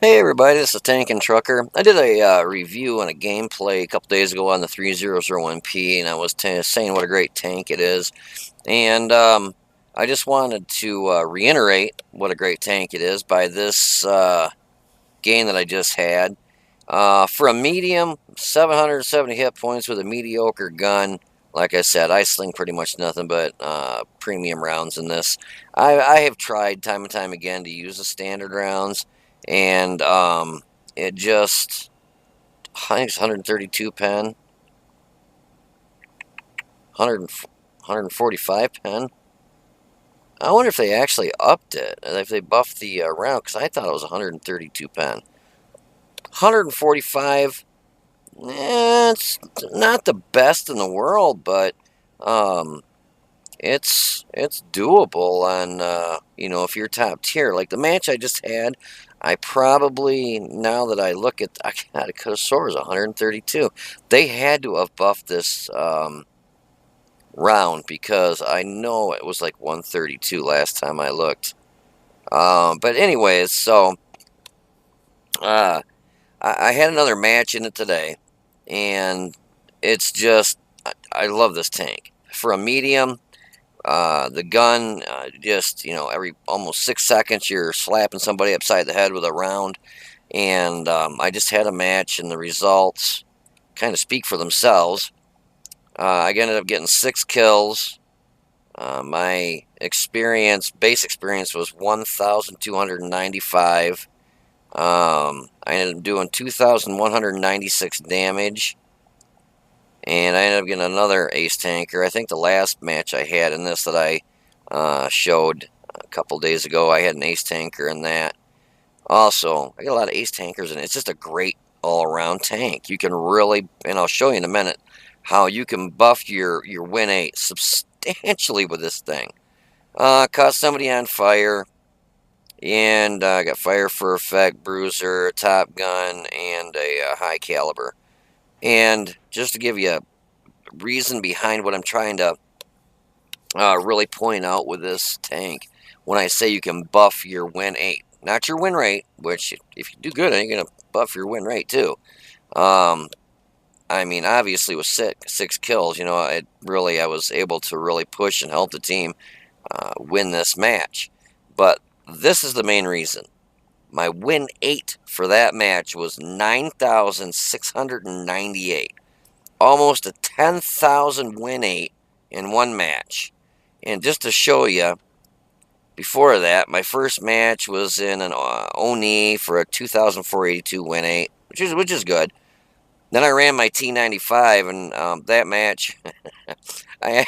Hey everybody, this is Tank and Trucker. I did a review and a gameplay a couple days ago on the 3001P, and I was saying what a great tank it is. And I just wanted to reiterate what a great tank it is by this game that I just had. For a medium, 770 hit points with a mediocre gun. Like I said, I sling pretty much nothing but premium rounds in this. I have tried time and time again to use the standard rounds, and it just, I think it's 132 pen, 100, 145 pen. I wonder if they actually upped it, if they buffed the round, because I thought it was 132 pen. 145. It's not the best in the world, but um, it's doable on if you're top tier. Like the match I just had, I probably, now that I look at, I could have swore it was 132. They had to have buffed this round because I know it was like 132 last time I looked. But anyways, so uh, I had another match in it today, and it's just, I love this tank. For a medium, the gun, just, every almost 6 seconds you're slapping somebody upside the head with a round. And I just had a match, and the results kind of speak for themselves. I ended up getting 6 kills. My base experience was 1,295. I ended up doing 2,196 damage, and I ended up getting another ace tanker. I think the last match I had in this that I showed a couple days ago, I had an ace tanker in that. Also, I got a lot of ace tankers, and it's just a great all-around tank. You can really, and I'll show you in a minute, how you can buff your win 8 substantially with this thing. Caught somebody on fire, and I got fire for effect, bruiser, top gun, and a high caliber. And just to give you a reason behind what I'm trying to really point out with this tank, when I say you can buff your win 8, not your win rate, which if you do good, you're going to buff your win rate too. I mean, obviously with six kills, I was able to really push and help the team win this match. But this is the main reason. My win 8 for that match was 9,698. Almost a 10,000 win 8 in one match. And just to show you, before that, my first match was in an Oni for a 2,482 win 8, which is good. Then I ran my T95, and that match, I,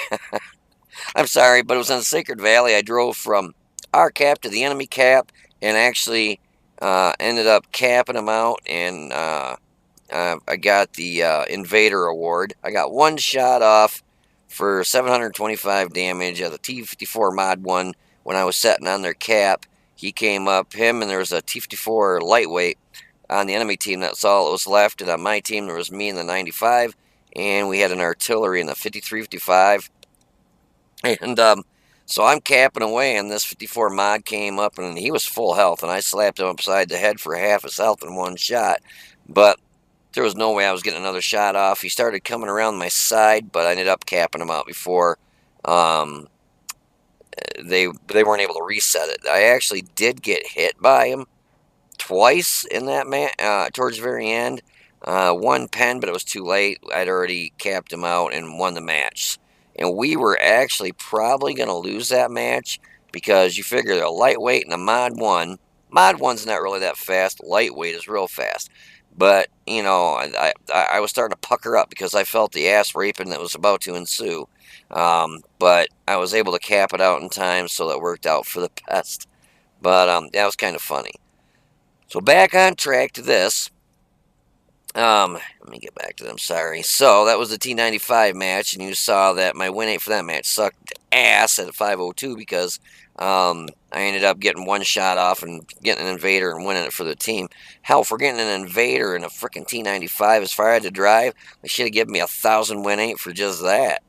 I'm sorry, but it was on the Sacred Valley. I drove from our cap to the enemy cap, and actually ended up capping them out, and I got the Invader Award. I got one shot off for 725 damage at the T54 Mod 1 when I was setting on their cap. He came up, him, and there was a T54 lightweight on the enemy team. That's all that was left. And on my team, there was me in the 95, and we had an artillery in the 53-55. And so I'm capping away, and this 54 mod came up, and he was full health, and I slapped him upside the head for half his health in one shot. But there was no way I was getting another shot off. He started coming around my side, but I ended up capping him out before um, they weren't able to reset it. I actually did get hit by him twice in that towards the very end. One pen, but it was too late. I'd already capped him out and won the match. And we were actually probably going to lose that match because you figure a lightweight and a mod 1. Mod 1's not really that fast. Lightweight is real fast. But, I was starting to pucker up because I felt the ass raping that was about to ensue. But I was able to cap it out in time, so that worked out for the best. But that was kind of funny. So back on track to this. Let me get back to them. Sorry. So that was the T95 match, and you saw that my win 8 for that match sucked ass at 502 because I ended up getting one shot off and getting an invader and winning it for the team. Hell, for getting an invader and a freaking T95 as far as I had to drive, they should have given me 1,000 win 8 for just that.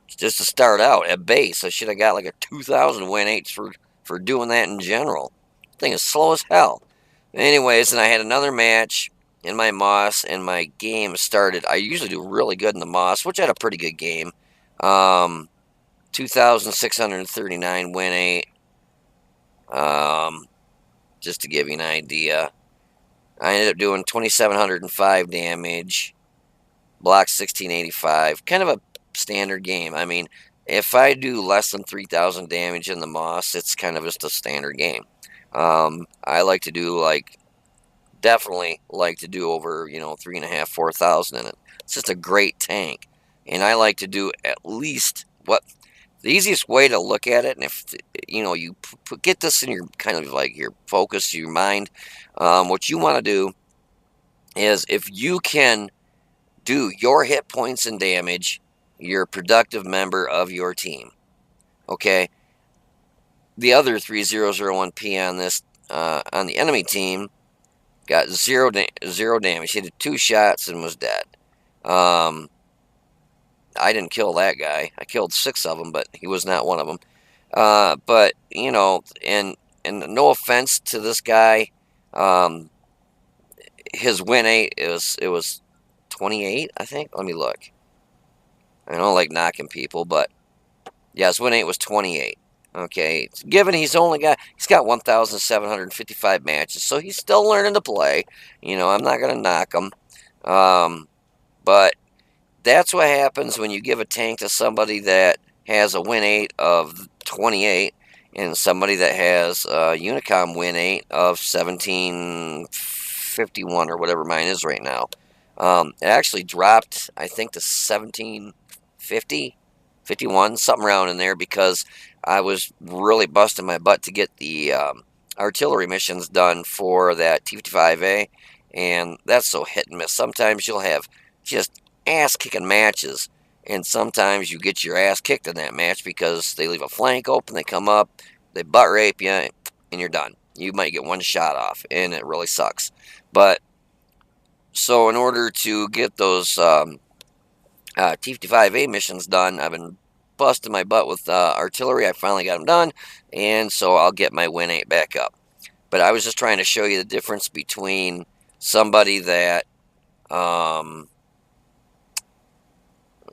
Just to start out at base, I should have got like a 2,000 win 8s for doing that in general. The thing is slow as hell. Anyways, and I had another match in my Moss, and my game started. I usually do really good in the Moss, which I had a pretty good game. 2,639 win 8. Just to give you an idea, I ended up doing 2,705 damage, block 1685. Kind of a standard game. I mean, if I do less than 3,000 damage in the Moss, it's kind of just a standard game. I like to do definitely like to do over 3.5, 4,000 in it. It's just a great tank, and I like to do at least what the easiest way to look at it. And if you get this in your kind of like your focus, your mind, what you want to do is if you can do your hit points and damage, you're a productive member of your team. Okay, the other 3001P on this on the enemy team got zero damage. He did 2 shots and was dead. I didn't kill that guy. I killed 6 of them, but he was not one of them. But and no offense to this guy, um, his win 8 it was 28, I think. Let me look. I don't like knocking people, but yeah, his win 8 was 28. Okay, given he's got 1,755 matches, so he's still learning to play. I'm not gonna knock him, but that's what happens when you give a tank to somebody that has a win 8 of 28 and somebody that has a Unicom win 8 of 1751 or whatever mine is right now. It actually dropped, I think, to 1750, 51, something around in there, because I was really busting my butt to get the artillery missions done for that T-55A, and that's so hit and miss. Sometimes you'll have just ass-kicking matches, and sometimes you get your ass kicked in that match because they leave a flank open, they come up, they butt rape you, and you're done. You might get one shot off, and it really sucks. But so in order to get those T-55A missions done, I've been busting my butt with artillery. I finally got them done, and so I'll get my win 8 back up. But I was just trying to show you the difference between somebody that let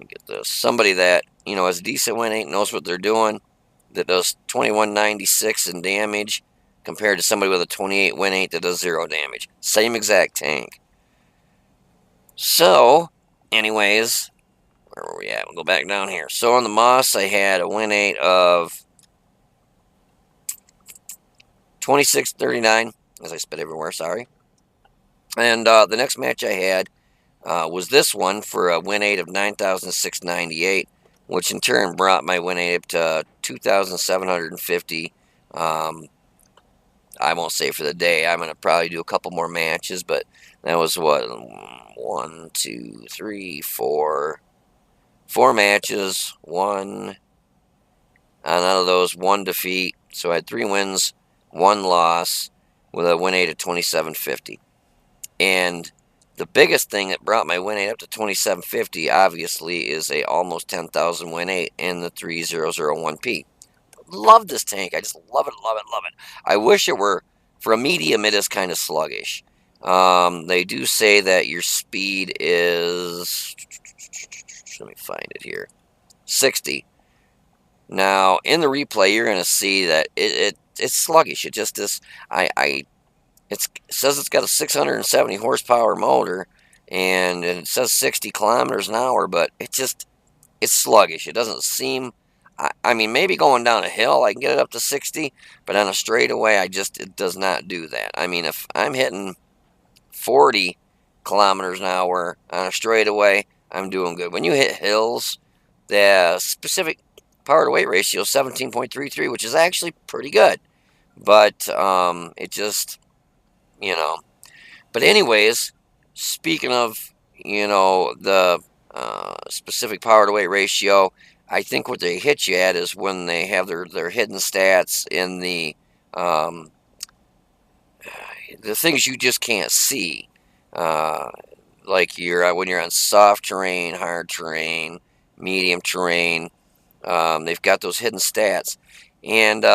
me get this. Somebody that has a decent win 8, knows what they're doing, that does 2196 in damage, compared to somebody with a 28 win 8 that does 0 damage. Same exact tank. So, anyways, where were we at? We'll go back down here. So on the Moss, I had a win 8 of 2639, as I spit everywhere, sorry. And the next match I had was this one for a win 8 of 9,698, which in turn brought my win 8 up to 2,750. I won't say for the day. I'm going to probably do a couple more matches, but that was what? 1, 2, 3, 4. 4 matches. Out of those, 1 defeat. So I had 3 wins, 1 loss, with a win 8 of 2,750. And the biggest thing that brought my win 8 up to 2,750, obviously, is a almost 10,000 win 8 in the 3001P. Love this tank. I just love it, love it, love it. I wish it were, for a medium, it is kind of sluggish. They do say that your speed is, let me find it here, 60. Now, in the replay, you're going to see that it's sluggish. It just is. It says it's got a 670 horsepower motor, and it says 60 kilometers an hour, but it's sluggish. It doesn't seem. I mean, maybe going down a hill, I can get it up to 60, but on a straightaway, it does not do that. I mean, if I'm hitting 40 kilometers an hour on a straightaway, I'm doing good. When you hit hills, the specific power to weight ratio is 17.33, which is actually pretty good. But it just, you know. But anyways, speaking of, the specific power to weight ratio, I think what they hit you at is when they have their hidden stats in the things you just can't see. Like when you're on soft terrain, hard terrain, medium terrain, they've got those hidden stats. And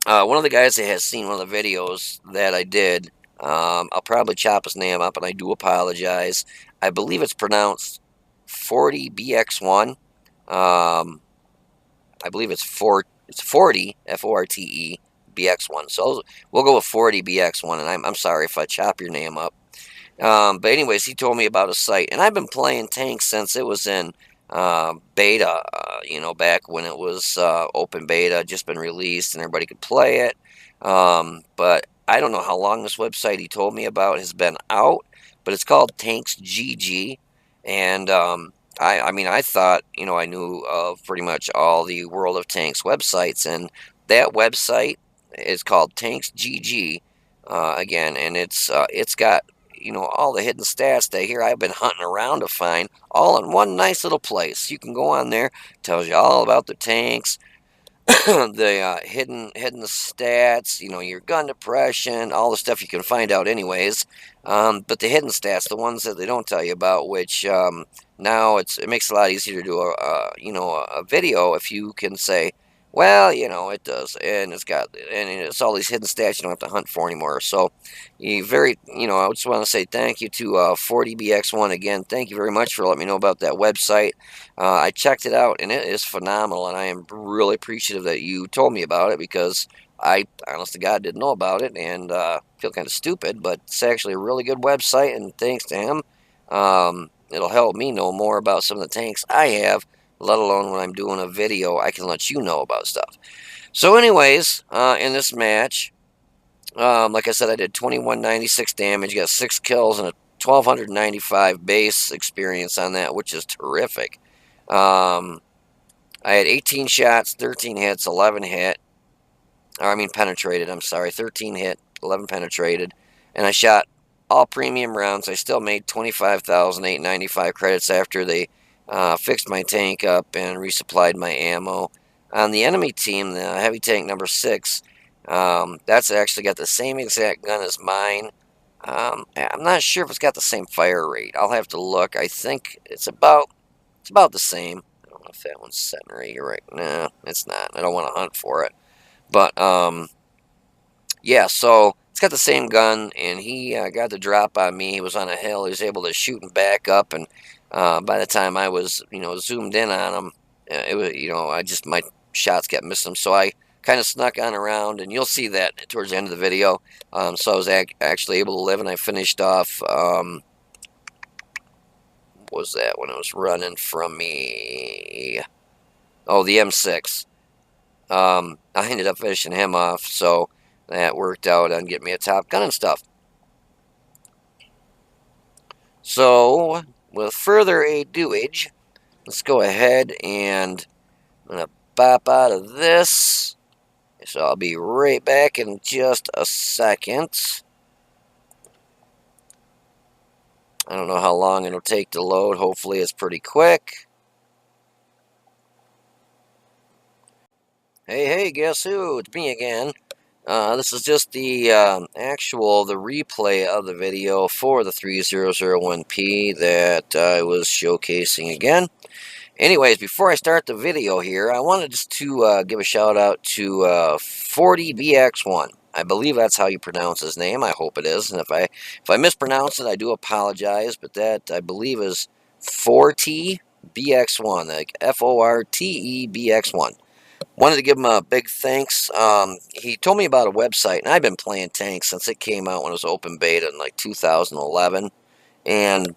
one of the guys that has seen one of the videos that I did, I'll probably chop his name up, and I do apologize. I believe it's pronounced 40BX1. I believe it's 40 FORTE BX1. So we'll go with 40BX1, and I'm sorry if I chop your name up. But anyways, he told me about a site, and I've been playing tanks since it was in beta. Back when it was open beta, just been released, and everybody could play it. But I don't know how long this website he told me about has been out, but it's called Tanks GG, and I mean, I thought I knew of pretty much all the World of Tanks websites, and that website is called Tanks GG. Again, and it's got all the hidden stats that here I've been hunting around to find, all in one nice little place. You can go on there, tells you all about the tanks, the hidden stats, your gun depression, all the stuff you can find out anyways. But the hidden stats, the ones that they don't tell you about, which now it makes it a lot easier to do a video if you can say, well, it does, and it's all these hidden stats you don't have to hunt for anymore. So I just want to say thank you to 40BX1 again. Thank you very much for letting me know about that website. I checked it out, and it is phenomenal, and I am really appreciative that you told me about it, because I, honest to God, didn't know about it, and feel kind of stupid, but it's actually a really good website, and thanks to him, it'll help me know more about some of the tanks I have, let alone when I'm doing a video, I can let you know about stuff. So anyways, in this match, like I said, I did 2196 damage, got 6 kills, and a 1295 base experience on that, which is terrific. I had 18 shots, 13 hits, 11 hit. Or I mean penetrated, I'm sorry. 13 hit, 11 penetrated. And I shot all premium rounds. I still made 25,895 credits after they fixed my tank up and resupplied my ammo. On the enemy team, the heavy tank number 6, that's actually got the same exact gun as mine. I'm not sure if it's got the same fire rate. I'll have to look. I think it's about the same. I don't know if that one's setting right. No, it's not. I don't want to hunt for it. But yeah. So it's got the same gun, and he got the drop on me. He was on a hill. He was able to shoot and back up, and by the time I was zoomed in on him, it was I just my shots kept missing him. So I kind of snuck on around, and you'll see that towards the end of the video. So I was actually able to live, and I finished off. What was that when it was running from me? Oh, the M6. I ended up finishing him off, so that worked out on getting me a top gun and stuff. So, with further adoage, let's go ahead and I'm going to pop out of this. So I'll be right back in just a second. I don't know how long it'll take to load. Hopefully it's pretty quick. Hey, guess who? It's me again. This is just the the replay of the video for the 3001P that I was showcasing again. Anyways, before I start the video here, I wanted just to give a shout out to 40BX1. I believe that's how you pronounce his name. I hope it is. And if I mispronounce it, I do apologize. But that, I believe, is 40BX1, like FORTEBX1. Wanted to give him a big thanks. He told me about a website, and I've been playing tanks since it came out when it was open beta in like 2011. And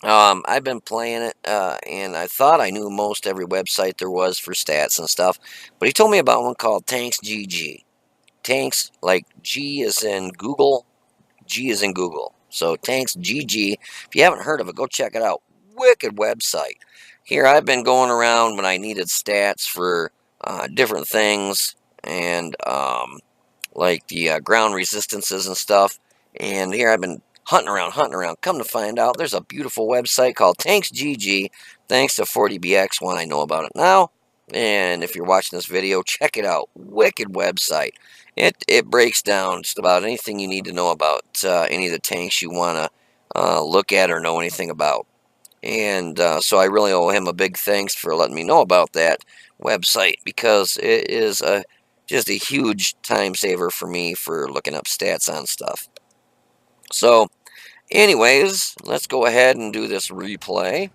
I've been playing it, and I thought I knew most every website there was for stats and stuff. But he told me about one called Tanks GG. Tanks, like G is in Google, G is in Google. So Tanks GG. If you haven't heard of it, go check it out. Wicked website. Here I've been going around when I needed stats for different things, and like the ground resistances and stuff. And here I've been hunting around. Come to find out, there's a beautiful website called Tanks GG. Thanks to 40BX1, I know about it now. And if you're watching this video, check it out. Wicked website. It breaks down just about anything you need to know about any of the tanks you want to look at or know anything about. And so I really owe him a big thanks for letting me know about that website, because it is just a huge time saver for me for looking up stats on stuff. So, anyways, let's go ahead and do this replay.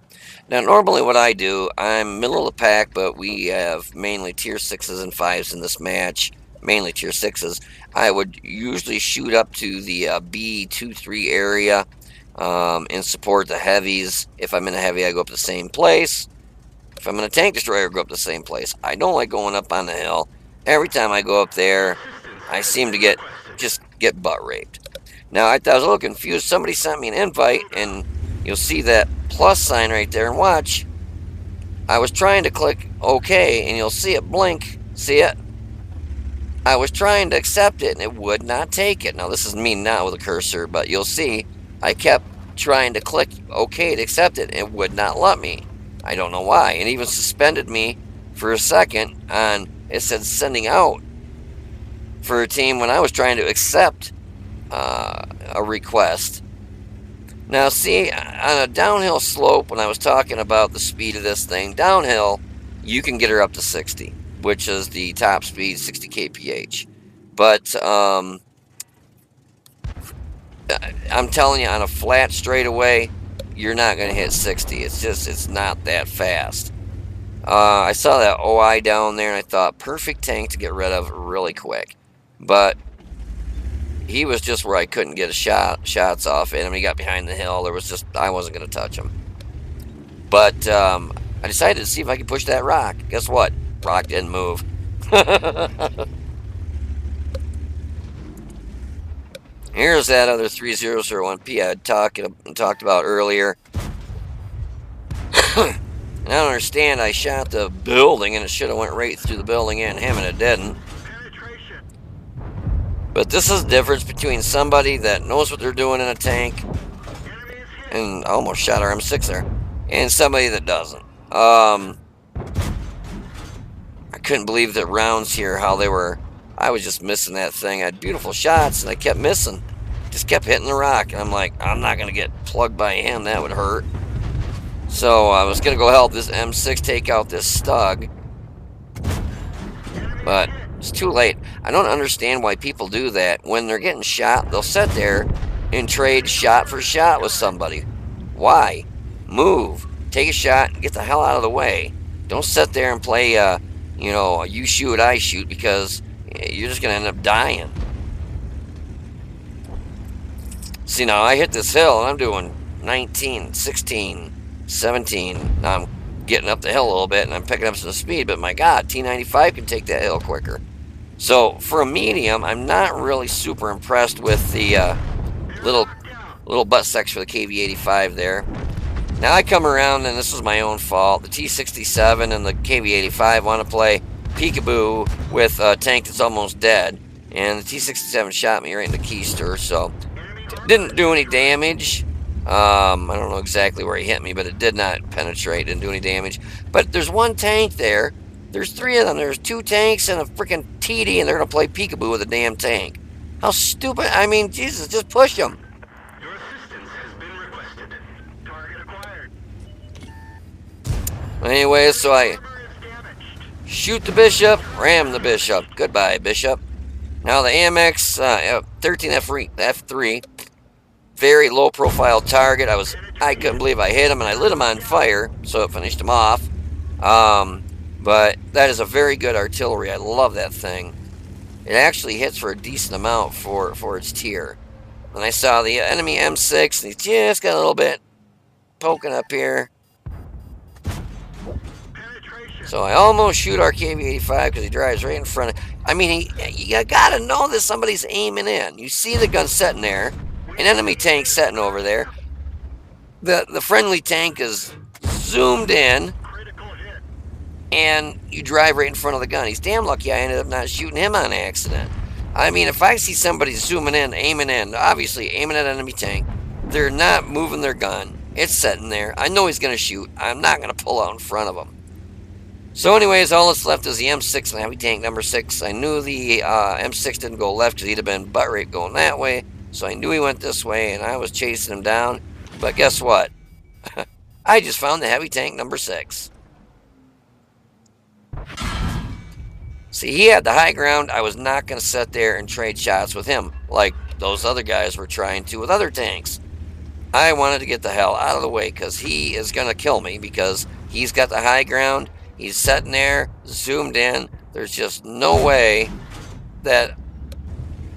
Now, normally what I do, I'm middle of the pack, but we have mainly tier 6s and 5s in this match, mainly tier 6s. I would usually shoot up to the B2-3 area and support the heavies. If I'm in a heavy, I go up the same place. If I'm in a tank destroyer, I go up the same place. I don't like going up on the hill. Every time I go up there, I seem to get butt raped. Now, I was a little confused. Somebody sent me an invite, and you'll see that plus sign right there. And watch, I was trying to click OK, and you'll see it blink. See it? I was trying to accept it, and it would not take it. Now, this is me now with a cursor, but you'll see I kept trying to click OK to accept it, and it would not let me. I don't know why. It even suspended me for a second on, it said sending out for a team when I was trying to accept a request. Now see, on a downhill slope, when I was talking about the speed of this thing, downhill, you can get her up to 60, which is the top speed, 60 kph. But I'm telling you, on a flat straightaway, you're not going to hit 60. It's not that fast. I saw that OI down there, and I thought, perfect tank to get rid of really quick. But he was just where I couldn't get shots off at him. He got behind the hill. I wasn't going to touch him. But I decided to see if I could push that rock. Guess what? Rock didn't move. Here's that other 3001P I had talked about earlier. And I don't understand. I shot the building, and it should have went right through the building and him, and it didn't. But this is the difference between somebody that knows what they're doing in a tank, and I almost shot our M6 there, and somebody that doesn't. I couldn't believe the rounds here, how they were. I was just missing that thing. I had beautiful shots, and I kept missing. Just kept hitting the rock, and I'm like, I'm not going to get plugged by him. That would hurt. So I was going to go help this M6 take out this Stug, but it's too late. I don't understand why people do that. When they're getting shot, they'll sit there and trade shot for shot with somebody. Why? Move. Take a shot and get the hell out of the way. Don't sit there and play, you shoot, I shoot, because you're just going to end up dying. See, now I hit this hill, and I'm doing 19, 16, 17. Now I'm getting up the hill a little bit, and I'm picking up some speed, but my God, T95 can take that hill quicker. So, for a medium, I'm not really super impressed with the little butt sex for the KV-85 there. Now I come around, and this is my own fault. The T-67 and the KV-85 want to play peekaboo with a tank that's almost dead, and the T-67 shot me right in the keister, so didn't do any damage. I don't know exactly where he hit me, but it did not penetrate, didn't do any damage. But there's one tank there. There's three of them. There's two tanks and a freaking TD, and they're going to play peekaboo with a damn tank. How stupid. I mean, Jesus, just push them. Your assistance has been requested. Target acquired. Anyway, so I shoot the bishop, ram the bishop. Goodbye, bishop. Now the AMX 13 F3. Very low profile target. I couldn't believe I hit him, and I lit him on fire, so it finished him off. But that is a very good artillery. I love that thing. It actually hits for a decent amount for its tier. And I saw the enemy M6, and he's just got a little bit poking up here. So I almost shoot our KV-85 because he drives right in front of. I mean, you gotta know that somebody's aiming in. You see the gun sitting there, an enemy tank sitting over there. The friendly tank is zoomed in, and you drive right in front of the gun. He's damn lucky I ended up not shooting him on accident. I mean, if I see somebody zooming in, aiming in, obviously aiming at an enemy tank, they're not moving their gun. It's sitting there. I know he's gonna shoot. I'm not gonna pull out in front of him. So anyways, all that's left is the M6 and heavy tank number 6. I knew the M6 didn't go left because he'd have been butt rape going that way. So I knew he went this way, and I was chasing him down. But guess what? I just found the heavy tank number 6. See, he had the high ground. I was not going to sit there and trade shots with him like those other guys were trying to with other tanks. I wanted to get the hell out of the way because he is going to kill me because he's got the high ground. He's sitting there, zoomed in. There's just no way that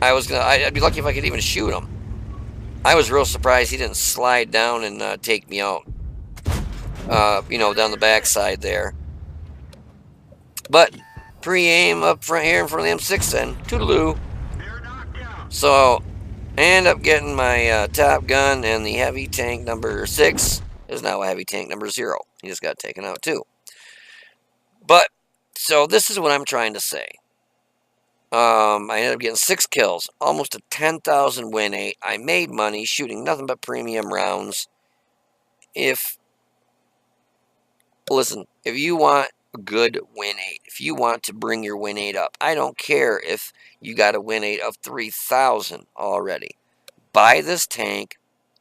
I'd be lucky if I could even shoot him. I was real surprised he didn't slide down and take me out, down the backside there. But pre-aim up front here in front of the M6 then. Toodaloo. So I end up getting my Top Gun, and the heavy tank number 6 is now a heavy tank number 0. He just got taken out too. But, so this is what I'm trying to say. I ended up getting 6 kills, almost a 10,000 win rate. I made money shooting nothing but premium rounds. Listen, if you want a good win rate, if you want to bring your win rate up, I don't care if you got a win rate of 3,000 already. Buy this tank.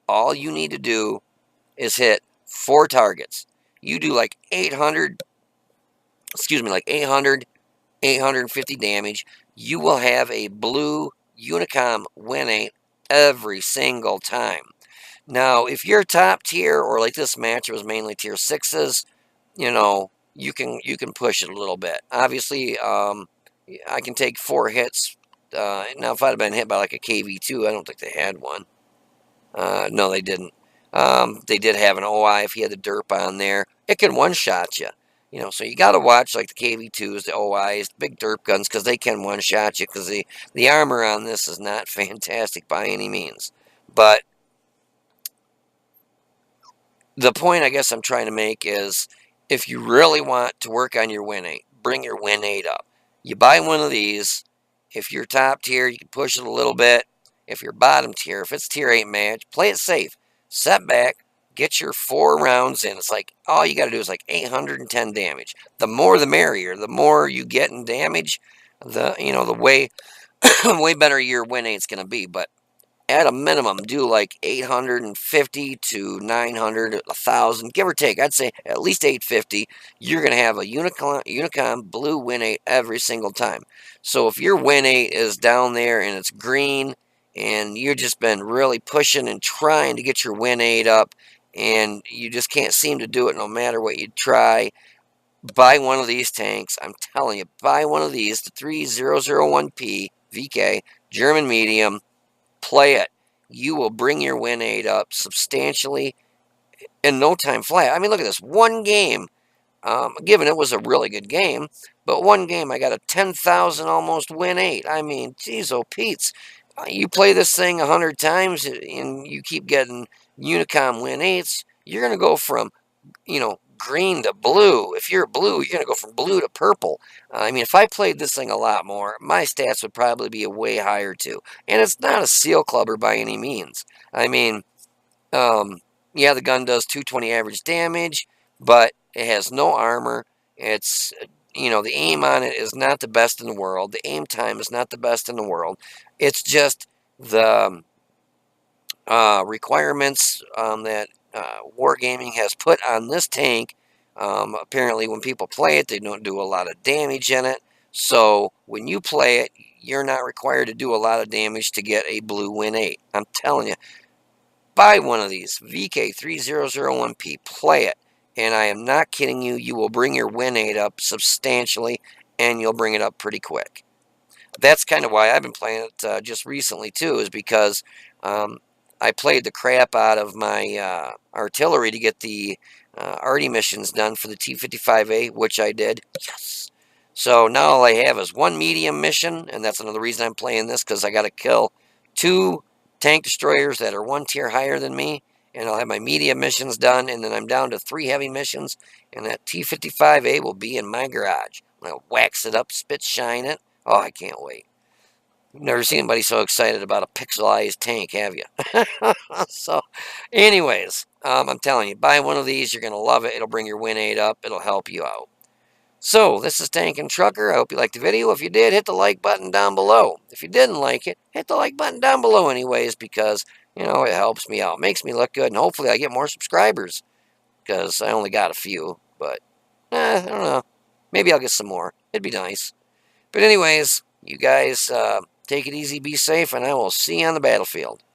All you need to do is hit 4 targets. You do like 800, like 800, 850 damage. You will have a blue Unicom win rate every single time. Now, if you're top tier, or like this match, it was mainly tier 6s, you can push it a little bit. Obviously, I can take 4 hits. Now, if I'd have been hit by like a KV2, I don't think they had one. No, they didn't. They did have an OI if he had the derp on there. It can one-shot you. So you got to watch like the KV2s, the OIs, the big derp guns, because they can one-shot you, because the armor on this is not fantastic by any means. But the point I guess I'm trying to make is, if you really want to work on your win rate, bring your win rate up. You buy one of these. If you're top tier, you can push it a little bit. If you're bottom tier, if it's tier 8 match, play it safe. Set back, get your 4 rounds in. It's like, all you got to do is like 810 damage. The more the merrier. The more you get in damage, the way way better your win rate's going to be. But at a minimum, do like 850 to 900, 1,000, give or take. I'd say at least 850. You're going to have a Unicom blue win rate every single time. So if your win rate is down there and it's green, and you've just been really pushing and trying to get your win rate up, and you just can't seem to do it no matter what you try, buy one of these tanks. I'm telling you, buy one of these, the 3001P VK, German medium. Play it. You will bring your win rate up substantially in no time flat. I mean, look at this. One game, given it was a really good game, but one game I got a 10,000 almost win rate. I mean, geez, oh Pete's. You play this thing 100 times and you keep getting Unicom win rates, you're going to go from, green to blue. If you're blue, you're going to go from blue to purple. I mean, if I played this thing a lot more, my stats would probably be way higher too. And it's not a seal clubber by any means. I mean, yeah, the gun does 220 average damage, but it has no armor. It's, the aim on it is not the best in the world. The aim time is not the best in the world. It's just the requirements that Wargaming has put on this tank. Apparently, when people play it, they don't do a lot of damage in it. So when you play it, you're not required to do a lot of damage to get a blue win 8. I'm telling you, buy one of these VK3001P. Play it, and I am not kidding you. You will bring your win 8 up substantially, and you'll bring it up pretty quick. That's kind of why I've been playing it just recently too, is because I played the crap out of my artillery to get the arty missions done for the T-55A, which I did. Yes. So now all I have is 1 medium mission, and that's another reason I'm playing this, because I got to kill 2 tank destroyers that are 1 tier higher than me, and I'll have my medium missions done, and then I'm down to 3 heavy missions, and that T-55A will be in my garage. I'm going to wax it up, spit shine it. Oh, I can't wait. You've never seen anybody so excited about a pixelized tank, have you? So, anyways, I'm telling you, buy one of these. You're going to love it. It'll bring your win 8 up. It'll help you out. So, this is Tank and Trucker. I hope you liked the video. If you did, hit the like button down below. If you didn't like it, hit the like button down below anyways, because, it helps me out. Makes me look good, and hopefully I get more subscribers, because I only got a few, but, I don't know. Maybe I'll get some more. It'd be nice. But anyways, you guys take it easy, be safe, and I will see you on the battlefield.